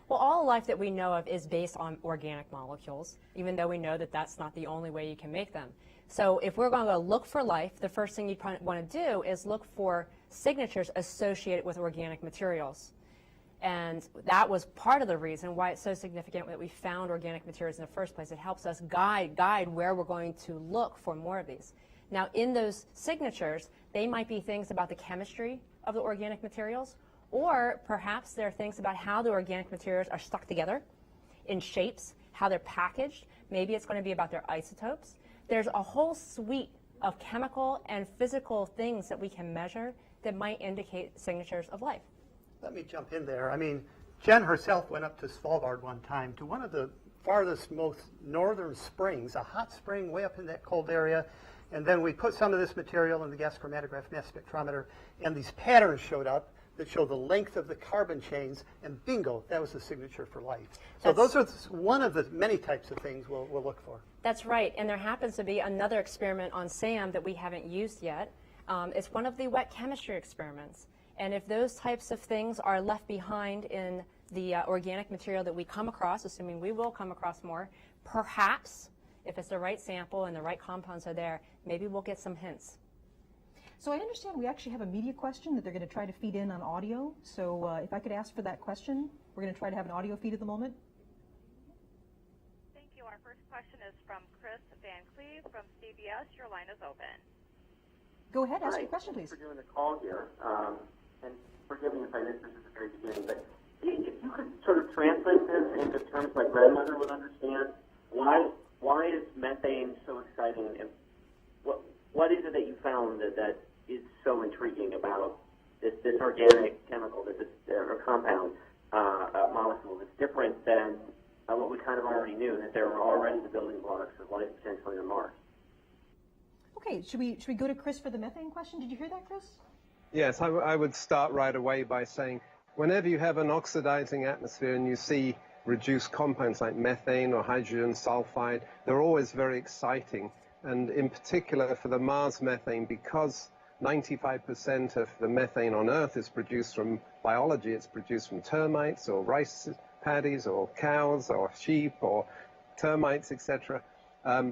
Well, all life that we know of is based on organic molecules, even though we know that that's not the only way you can make them. So if we're going to look for life, the first thing you'd want to do is look for signatures associated with organic materials. And that was part of the reason why it's so significant that we found organic materials in the first place. It helps us guide where we're going to look for more of these. Now, in those signatures, they might be things about the chemistry of the organic materials, Or perhaps there are things about how the organic materials are stuck together in shapes, how they're packaged. Maybe it's going to be about their isotopes. There's a whole suite of chemical and physical things that we can measure that might indicate signatures of life. Let me jump in there. I mean, Jen herself went up to Svalbard one time to one of the farthest, most northern springs, a hot spring way up in that cold area. And then we put some of this material in the gas chromatograph mass spectrometer, and these patterns showed up that show the length of the carbon chains, and bingo, that was the signature for life. So those are one of the many types of things we'll look for. That's right, and there happens to be another experiment on SAM that we haven't used yet. It's one of the wet chemistry experiments. And if those types of things are left behind in the organic material that we come across, assuming we will come across more, perhaps, if it's the right sample and the right compounds are there, maybe we'll get some hints. So I understand we actually have a media question that they're going to try to feed in on audio. So if I could ask for that question, we're going to try to have an audio feed at the moment. Thank you. Our first question is from Chris Van Cleve from CBS. Your line is open. Go ahead, ask your question, please. Thanks for doing the call here. And forgive me if I missed this at the very beginning, but if you could sort of translate this into terms my grandmother would understand, why is methane so exciting, and what is it that you found that is so intriguing about this organic chemical, or compound, molecule that's different than what we kind of already knew, that there were already the building blocks of life potentially on Mars? Okay, should we go to Chris for the methane question? Did you hear that, Chris? Yes, I would start right away by saying whenever you have an oxidizing atmosphere and you see reduced compounds like methane or hydrogen sulfide, they're always very exciting. And in particular for the Mars methane, because 95% of the methane on Earth is produced from biology, it's produced from termites or rice paddies or cows or sheep or termites, etc.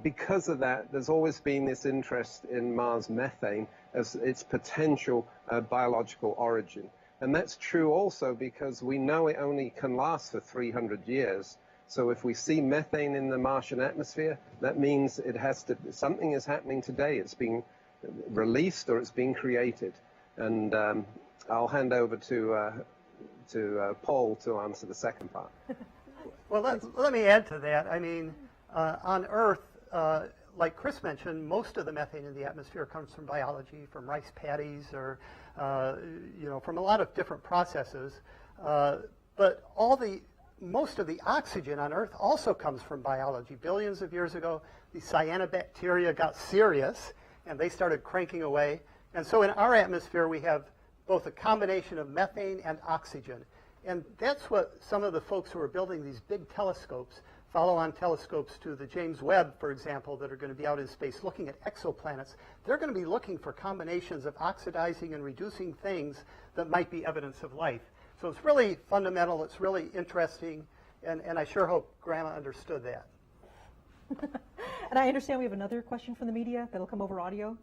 Because of that, there's always been this interest in Mars methane as its potential biological origin. And that's true also because we know it only can last for 300 years. So if we see methane in the Martian atmosphere, that means something is happening today. It's being released or it's being created. And I'll hand over to Paul to answer the second part. Well, let me add to that. I mean, on Earth, like Chris mentioned, most of the methane in the atmosphere comes from biology, from rice paddies, or from a lot of different processes. But most of the oxygen on Earth also comes from biology. Billions of years ago, the cyanobacteria got serious, and they started cranking away. And so in our atmosphere, we have both a combination of methane and oxygen. And that's what some of the folks who are building these big telescopes, follow-on telescopes to the James Webb, for example, that are going to be out in space looking at exoplanets, they're going to be looking for combinations of oxidizing and reducing things that might be evidence of life. So it's really fundamental, it's really interesting, and I sure hope Grandma understood that. And I understand we have another question from the media that'll come over audio.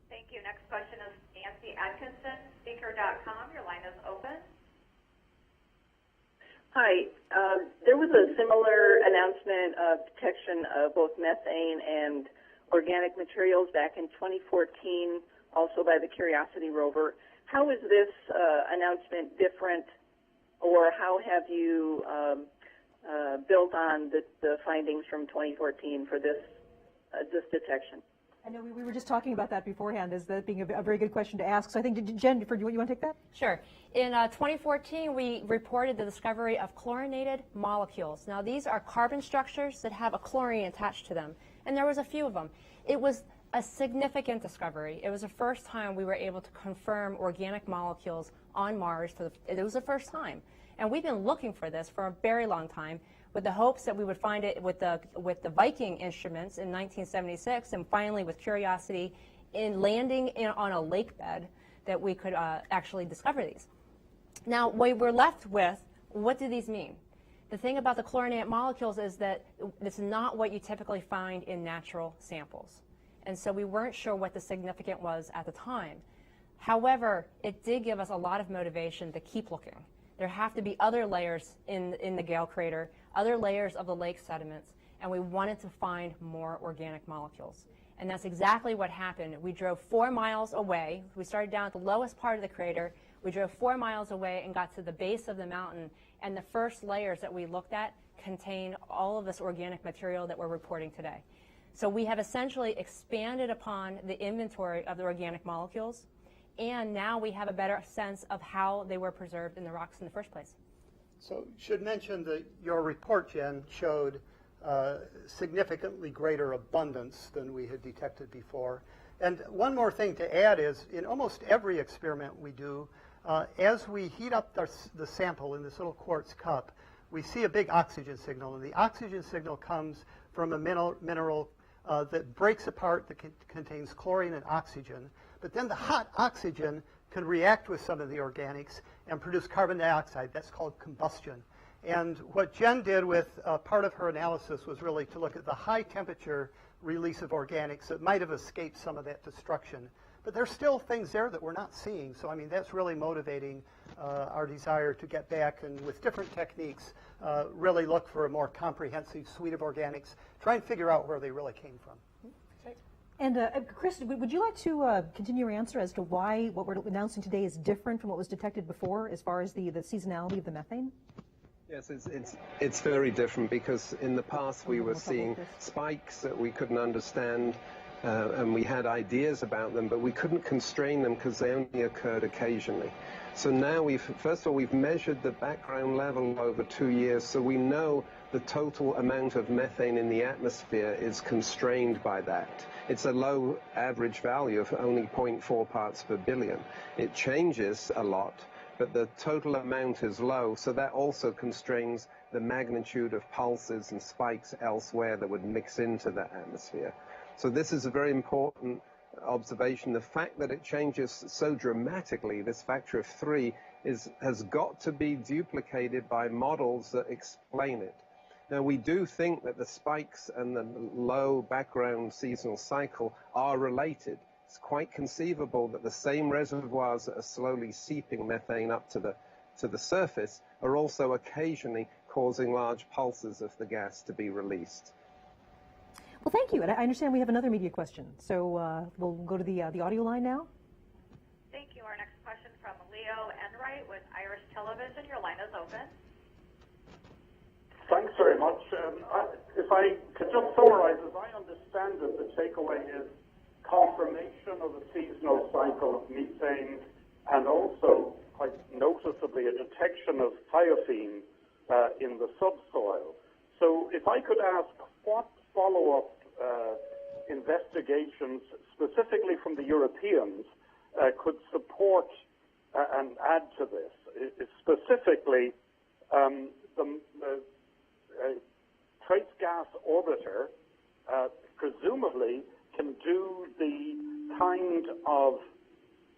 Thank you. Next question is Nancy Atkinson, speaker.com. Your line is open. Hi. There was a similar announcement of detection of both methane and organic materials back in 2014, also by the Curiosity rover. How is this announcement different, or how have you built on the findings from 2014 for this detection? I know we were just talking about that beforehand, as that being a very good question to ask. So I think, Jen, you want to take that? Sure. In 2014, we reported the discovery of chlorinated molecules. Now, these are carbon structures that have a chlorine attached to them, and there was a few of them. It was a significant discovery. It was the first time we were able to confirm organic molecules on Mars. It was the first time. And we've been looking for this for a very long time, with the hopes that we would find it with the Viking instruments in 1976, and finally with Curiosity in landing on a lake bed, that we could actually discover these. Now, we were left with, what do these mean? The thing about the chlorinated molecules is that it's not what you typically find in natural samples. And so we weren't sure what the significance was at the time. However, it did give us a lot of motivation to keep looking. There have to be other layers in the Gale Crater, other layers of the lake sediments, and we wanted to find more organic molecules. And that's exactly what happened. We drove 4 miles away. We started down at the lowest part of the crater. We drove 4 miles away and got to the base of the mountain, and the first layers that we looked at contain all of this organic material that we're reporting today. So we have essentially expanded upon the inventory of the organic molecules, and now we have a better sense of how they were preserved in the rocks in the first place. So should mention that your report, Jen, showed significantly greater abundance than we had detected before. And one more thing to add is in almost every experiment we do, as we heat up the sample in this little quartz cup, we see a big oxygen signal. And the oxygen signal comes from a mineral that breaks apart, that contains chlorine and oxygen. But then the hot oxygen can react with some of the organics and produce carbon dioxide. That's called combustion. And what Jen did with part of her analysis was really to look at the high temperature release of organics that might have escaped some of that destruction. But there's still things there that we're not seeing. So, I mean, that's really motivating our desire to get back and with different techniques really look for a more comprehensive suite of organics, try and figure out where they really came from. And Chris, would you like to continue your answer as to why what we're announcing today is different from what was detected before as far as the seasonality of the methane? Yes, it's very different because in the past we were seeing spikes that we couldn't understand and we had ideas about them, but we couldn't constrain them because they only occurred occasionally. So now first of all, we've measured the background level over 2 years, so we know the total amount of methane in the atmosphere is constrained by that. It's a low average value of only 0.4 parts per billion. It changes a lot, but the total amount is low, so that also constrains the magnitude of pulses and spikes elsewhere that would mix into the atmosphere. So this is a very important observation. The fact that it changes so dramatically, this factor of 3, has got to be duplicated by models that explain it. Now, we do think that the spikes and the low background seasonal cycle are related. It's quite conceivable that the same reservoirs that are slowly seeping methane up to the surface are also occasionally causing large pulses of the gas to be released. Well, thank you. And I understand we have another media question. So we'll go to the audio line now. Thank you. Our next question from Leo Enright with Irish Television. Your line is open. Thanks very much. If I could just summarize, as I understand it, the takeaway is confirmation of a seasonal cycle of methane and also, quite noticeably, a detection of thiophene in the subsoil. So if I could ask, what follow-up investigations, specifically from the Europeans, could support and add to this? Specifically, the trace gas orbiter presumably can do the kind of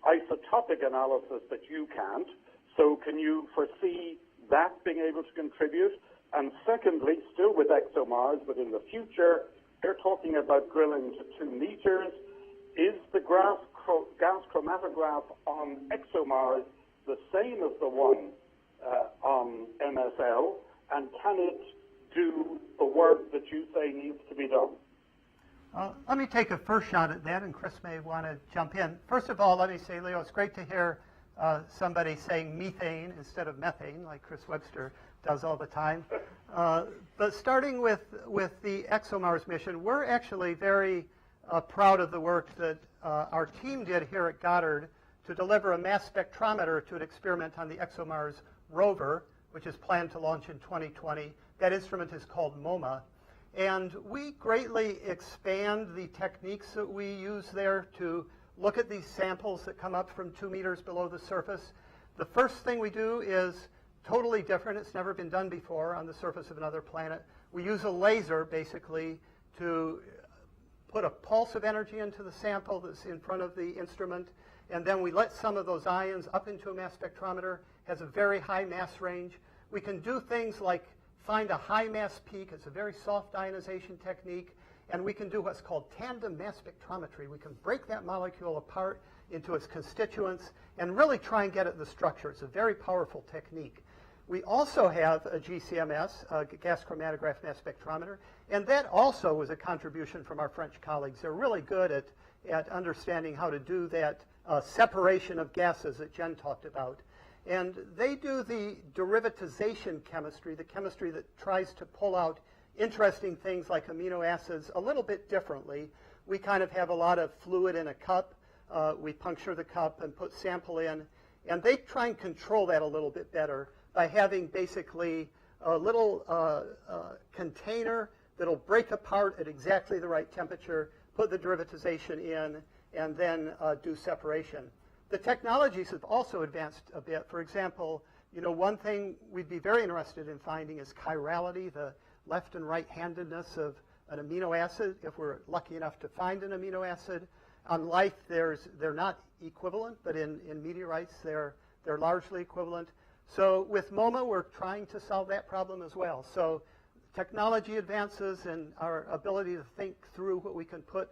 isotopic analysis that you can't. So can you foresee that being able to contribute? And secondly, still with ExoMars, but in the future, they're talking about drilling to 2 meters. Is the gas chromatograph on ExoMars the same as the one on MSL? And can it do the work that you say needs to be done? Let me take a first shot at that, and Chris may want to jump in. First of all, let me say, Leo, it's great to hear somebody saying methane instead of methane, like Chris Webster does all the time. But starting with the ExoMars mission, we're actually very proud of the work that our team did here at Goddard to deliver a mass spectrometer to an experiment on the ExoMars Rover, which is planned to launch in 2020. That instrument is called MoMA. And we greatly expand the techniques that we use there to look at these samples that come up from 2 meters below the surface. The first thing we do is totally different. It's never been done before on the surface of another planet. We use a laser, basically, to put a pulse of energy into the sample that's in front of the instrument, and then we let some of those ions up into a mass spectrometer. It has a very high mass range. We can do things like find a high mass peak. It's a very soft ionization technique. And we can do what's called tandem mass spectrometry. We can break that molecule apart into its constituents and really try and get at the structure. It's a very powerful technique. We also have a GCMS, a gas chromatograph mass spectrometer, and that also was a contribution from our French colleagues. They're really good at understanding how to do that separation of gases that Jen talked about. And they do the derivatization chemistry, the chemistry that tries to pull out interesting things like amino acids a little bit differently. We kind of have a lot of fluid in a cup. We puncture the cup and put sample in. And they try and control that a little bit better by having basically a little container that'll break apart at exactly the right temperature, put the derivatization in, and then do separation. The technologies have also advanced a bit. For example, one thing we'd be very interested in finding is chirality, the left and right-handedness of an amino acid, if we're lucky enough to find an amino acid. On life, they're not equivalent, but in meteorites, they're largely equivalent. So with MoMA, we're trying to solve that problem as well. So technology advances and our ability to think through what we can put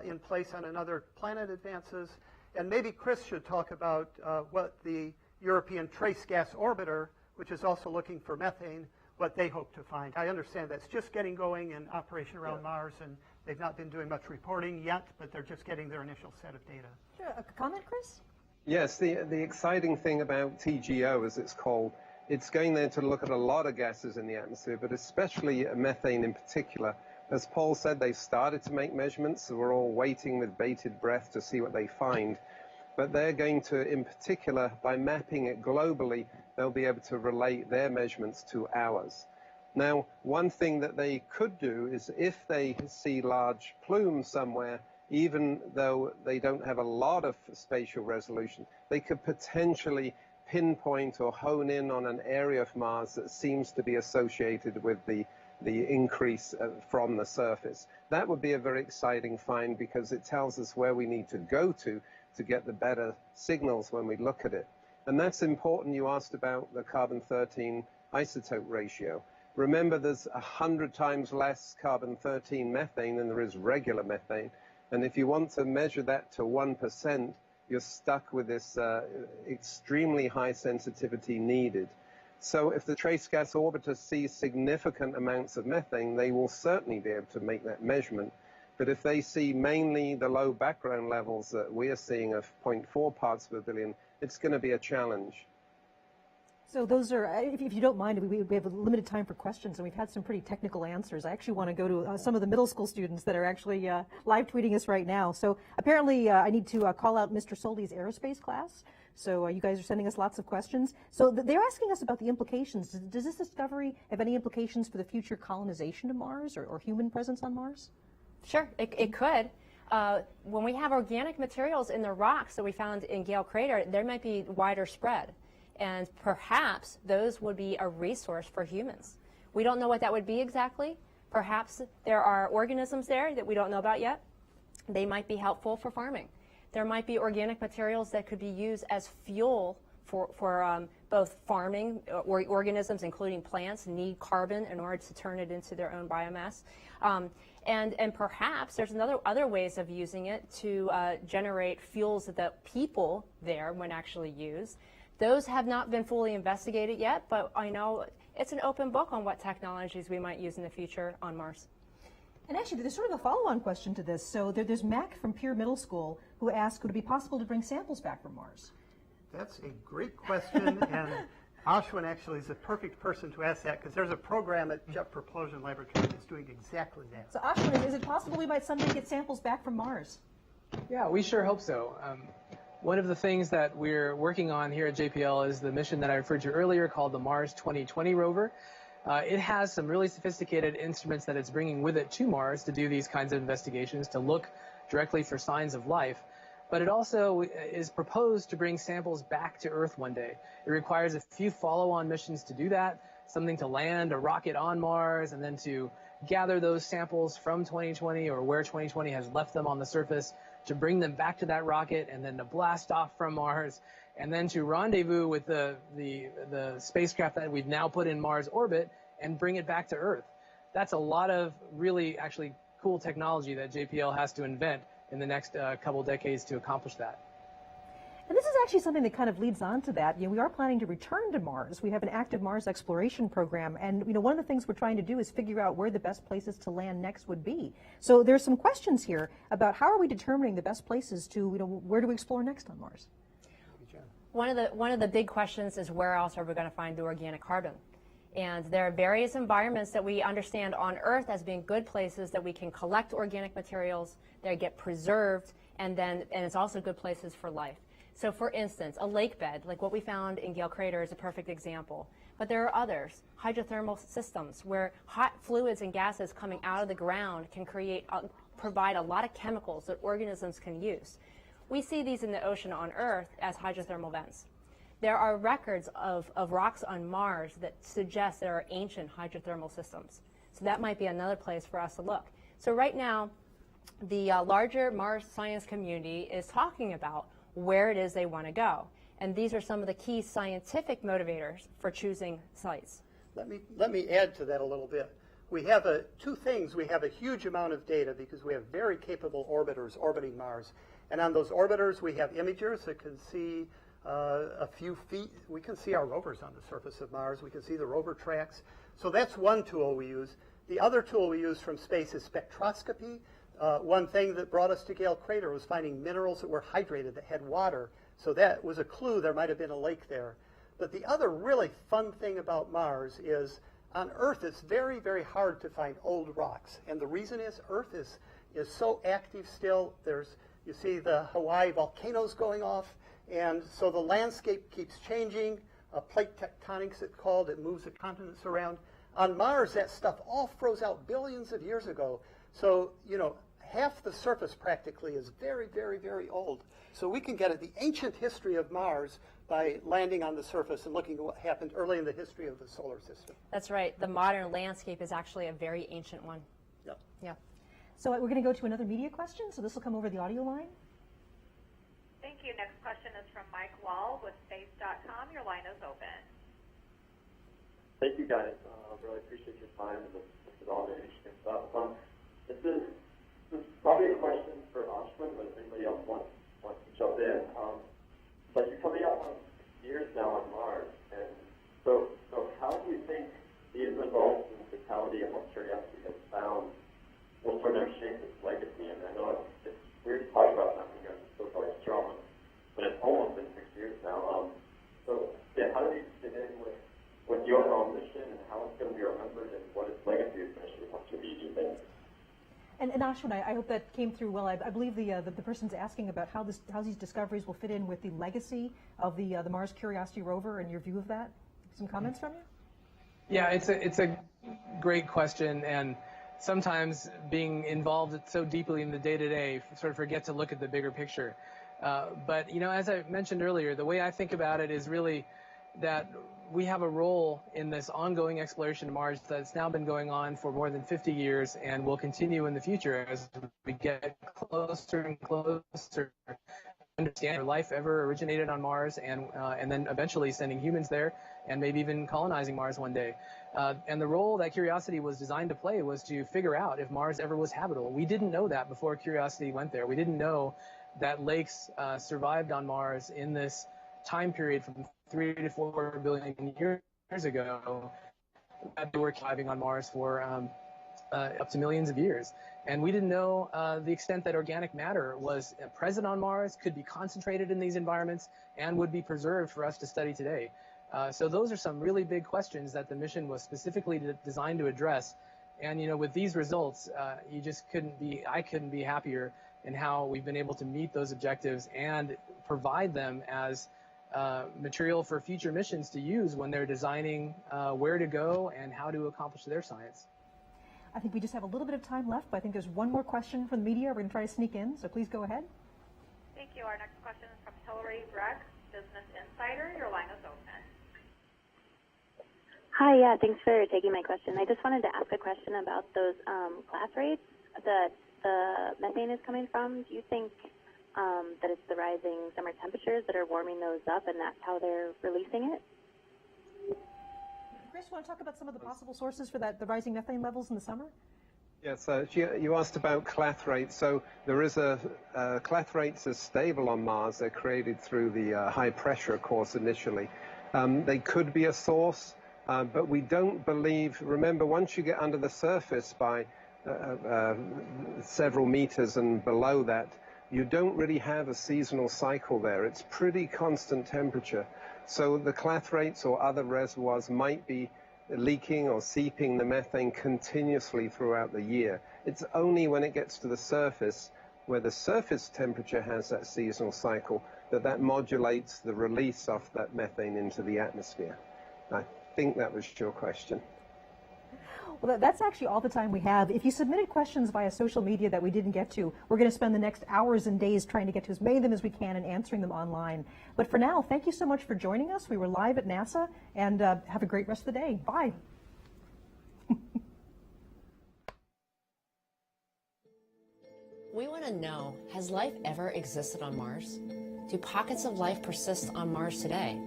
in place on another planet advances. And maybe Chris should talk about what the European Trace Gas Orbiter, which is also looking for methane, what they hope to find. I understand that's just getting going in operation around Mars, and they've not been doing much reporting yet, but they're just getting their initial set of data. Sure. A comment, Chris? Yes, the exciting thing about TGO, as it's called, it's going there to look at a lot of gases in the atmosphere, but especially methane in particular. As Paul said, they've started to make measurements, so we're all waiting with bated breath to see what they find. But they're going to, in particular, by mapping it globally, they'll be able to relate their measurements to ours. Now, one thing that they could do is if they see large plumes somewhere, even though they don't have a lot of spatial resolution, they could potentially pinpoint or hone in on an area of Mars that seems to be associated with the increase from the surface. That would be a very exciting find because it tells us where we need to go to get the better signals when we look at it. And that's important. You asked about the carbon-13 isotope ratio. Remember, there's 100 times less carbon-13 methane than there is regular methane. And if you want to measure that to 1%, you're stuck with this extremely high sensitivity needed. So if the Trace Gas Orbiter sees significant amounts of methane, they will certainly be able to make that measurement. But if they see mainly the low background levels that we are seeing of 0.4 parts per billion, it's going to be a challenge. So those are, if you don't mind, we have a limited time for questions, and we've had some pretty technical answers. I actually want to go to some of the middle school students that are actually live tweeting us right now. So apparently I need to call out Mr. Soldy's aerospace class. So you guys are sending us lots of questions. So they're asking us about the implications. Does this discovery have any implications for the future colonization of Mars or human presence on Mars? Sure, it could. When we have organic materials in the rocks that we found in Gale Crater, there might be wider spread. And perhaps those would be a resource for humans. We don't know what that would be exactly. Perhaps there are organisms there that we don't know about yet. They might be helpful for farming. There might be organic materials that could be used as fuel for both farming. Organisms, including plants, need carbon in order to turn it into their own biomass. And perhaps there's other ways of using it to generate fuels that people there would actually use. Those have not been fully investigated yet, but I know it's an open book on what technologies we might use in the future on Mars. And actually, there's sort of a follow-on question to this. So there's Mac from Pier Middle School who asked, would it be possible to bring samples back from Mars? That's a great question, and Ashwin actually is the perfect person to ask that because there's a program at Jet Propulsion Laboratory that's doing exactly that. So Ashwin, is it possible we might someday get samples back from Mars? Yeah, we sure hope so. One of the things that we're working on here at JPL is the mission that I referred to earlier called the Mars 2020 Rover. It has some really sophisticated instruments that it's bringing with it to Mars to do these kinds of investigations, to look directly for signs of life. But it also is proposed to bring samples back to Earth one day. It requires a few follow-on missions to do that, something to land a rocket on Mars, and then to gather those samples from 2020 or where 2020 has left them on the surface, to bring them back to that rocket, and then to blast off from Mars, and then to rendezvous with the spacecraft that we've now put in Mars orbit and bring it back to Earth. That's a lot of really actually cool technology that JPL has to invent in the next couple decades to accomplish that. And this is actually something that kind of leads on to that. We are planning to return to Mars. We have an active Mars exploration program, and one of the things we're trying to do is figure out where the best places to land next would be. So there's some questions here about how are we determining the best places to, where do we explore next on Mars? One of the big questions is where else are we going to find the organic carbon? And there are various environments that we understand on Earth as being good places that we can collect organic materials, that get preserved, and it's also good places for life. So for instance, a lake bed, like what we found in Gale Crater, is a perfect example. But there are others, hydrothermal systems, where hot fluids and gases coming out of the ground can provide a lot of chemicals that organisms can use. We see these in the ocean on Earth as hydrothermal vents. There are records of rocks on Mars that suggest there are ancient hydrothermal systems. So that might be another place for us to look. So right now, the larger Mars science community is talking about where it is they want to go. And these are some of the key scientific motivators for choosing sites. Let me add to that a little bit. We have two things. We have a huge amount of data because we have very capable orbiters orbiting Mars. And on those orbiters, we have imagers that can see a few feet. We can see our rovers on the surface of Mars. We can see the rover tracks. So that's one tool we use. The other tool we use from space is spectroscopy. One thing that brought us to Gale Crater was finding minerals that were hydrated, that had water. So that was a clue there might have been a lake there. But the other really fun thing about Mars is on Earth it's very, very hard to find old rocks. And the reason is Earth is so active still. You see the Hawaii volcanoes going off. And so the landscape keeps changing. Plate tectonics it's called. It moves the continents around. On Mars, that stuff all froze out billions of years ago. So, half the surface practically is very, very, very old. So we can get at the ancient history of Mars by landing on the surface and looking at what happened early in the history of the solar system. That's right. The modern landscape is actually a very ancient one. Yep. Yeah. So we're going to go to another media question. So this will come over the audio line. Thank you. Next question is from Mike Wall with Space.com. Your line is open. Thank you, guys. Really appreciate your time. This is all very interesting stuff. This is probably a question for Ashwin, but if anybody else wants to jump in. But you're coming up on 6 years now on Mars, and so how do you think these results and the totality of what Curiosity has found will sort of shape its legacy? And I know it's weird to talk about that because it's so far strong, but it's almost been 6 years now. So yeah, how do these fit in with the overall mission and how it's going to be remembered and what its legacy especially wants to be, do you think? And Ashwin, I hope that came through well. I believe the person's asking about how these discoveries will fit in with the legacy of the Mars Curiosity rover and your view of that. Some comments from you? Yeah, it's a great question, and sometimes being involved so deeply in the day-to-day, sort of forget to look at the bigger picture. But as I mentioned earlier, the way I think about it is really that we have a role in this ongoing exploration of Mars that's now been going on for more than 50 years and will continue in the future as we get closer and closer to understand if life ever originated on Mars and then eventually sending humans there and maybe even colonizing Mars one day. And the role that Curiosity was designed to play was to figure out if Mars ever was habitable. We didn't know that before Curiosity went there. We didn't know that lakes survived on Mars in this time period from 3 to 4 billion years ago. They were surviving on Mars for up to millions of years. And we didn't know the extent that organic matter was present on Mars, could be concentrated in these environments, and would be preserved for us to study today. So those are some really big questions that the mission was specifically designed to address. And with these results, I couldn't be happier in how we've been able to meet those objectives and provide them as material for future missions to use when they're designing where to go and how to accomplish their science. I think we just have a little bit of time left, but I think there's one more question from the media. We're going to try to sneak in, so please go ahead. Thank you. Our next question is from Hillary Breck, Business Insider. Your line is open. Hi, yeah, thanks for taking my question. I just wanted to ask a question about those class rates that the methane is coming from. Do you think that it's the rising summer temperatures that are warming those up and that's how they're releasing it? Chris, want to talk about some of the possible sources for the rising methane levels in the summer? Yes, you asked about clathrates. So there is clathrates are stable on Mars. They're created through the high pressure course initially. They could be a source, but we don't believe, remember, once you get under the surface by several meters and below that, you don't really have a seasonal cycle there. It's pretty constant temperature. So the clathrates or other reservoirs might be leaking or seeping the methane continuously throughout the year. It's only when it gets to the surface, where the surface temperature has that seasonal cycle, that modulates the release of that methane into the atmosphere. I think that was your question. Well, that's actually all the time we have. If you submitted questions via social media that we didn't get to, we're going to spend the next hours and days trying to get to as many of them as we can and answering them online. But for now, thank you so much for joining us. We were live at NASA, and have a great rest of the day. Bye. We want to know, has life ever existed on Mars? Do pockets of life persist on Mars today?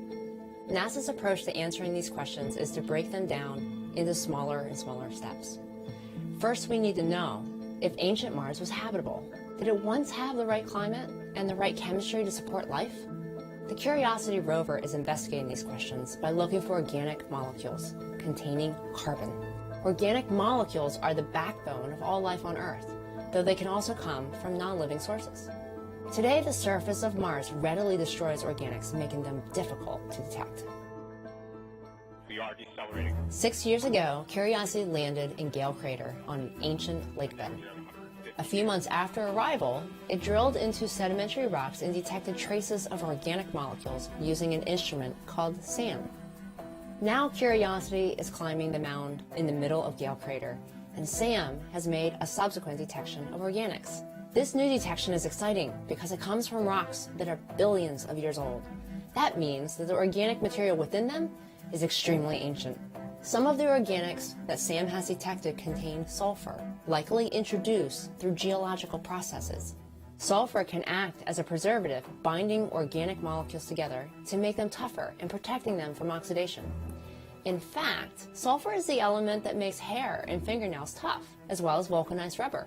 NASA's approach to answering these questions is to break them down into smaller and smaller steps. First, we need to know if ancient Mars was habitable. Did it once have the right climate and the right chemistry to support life? The Curiosity rover is investigating these questions by looking for organic molecules containing carbon. Organic molecules are the backbone of all life on Earth, though they can also come from non-living sources. Today, the surface of Mars readily destroys organics, making them difficult to detect. We are decelerating. 6 years ago, Curiosity landed in Gale Crater on an ancient lake bed. A few months after arrival, it drilled into sedimentary rocks and detected traces of organic molecules using an instrument called SAM. Now Curiosity is climbing the mound in the middle of Gale Crater, and SAM has made a subsequent detection of organics. This new detection is exciting because it comes from rocks that are billions of years old. That means that the organic material within them is extremely ancient. Some of the organics that SAM has detected contain sulfur, likely introduced through geological processes. Sulfur can act as a preservative, binding organic molecules together to make them tougher and protecting them from oxidation. In fact, sulfur is the element that makes hair and fingernails tough, as well as vulcanized rubber.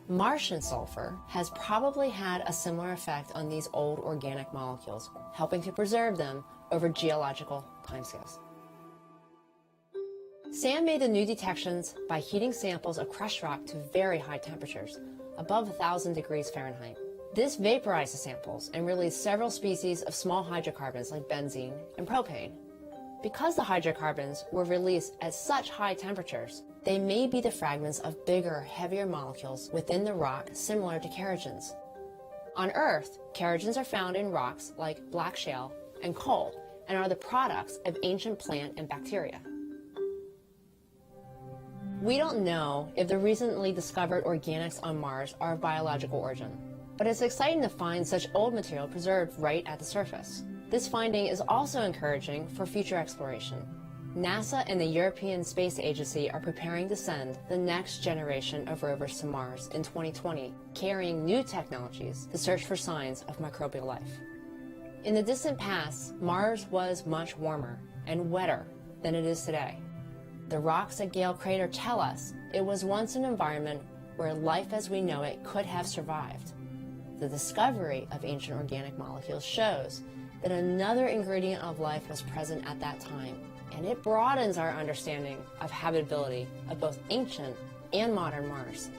Martian sulfur has probably had a similar effect on these old organic molecules, helping to preserve them over geological timescales. SAM made the new detections by heating samples of crushed rock to very high temperatures, above 1,000 degrees Fahrenheit. This vaporized the samples and released several species of small hydrocarbons like benzene and propane. Because the hydrocarbons were released at such high temperatures, they may be the fragments of bigger, heavier molecules within the rock similar to kerogens. On Earth, kerogens are found in rocks like black shale and coal and are the products of ancient plant and bacteria. We don't know if the recently discovered organics on Mars are of biological origin, but it's exciting to find such old material preserved right at the surface. This finding is also encouraging for future exploration. NASA and the European Space Agency are preparing to send the next generation of rovers to Mars in 2020, carrying new technologies to search for signs of microbial life. In the distant past, Mars was much warmer and wetter than it is today. The rocks at Gale Crater tell us it was once an environment where life as we know it could have survived. The discovery of ancient organic molecules shows that another ingredient of life was present at that time, and it broadens our understanding of habitability of both ancient and modern Mars.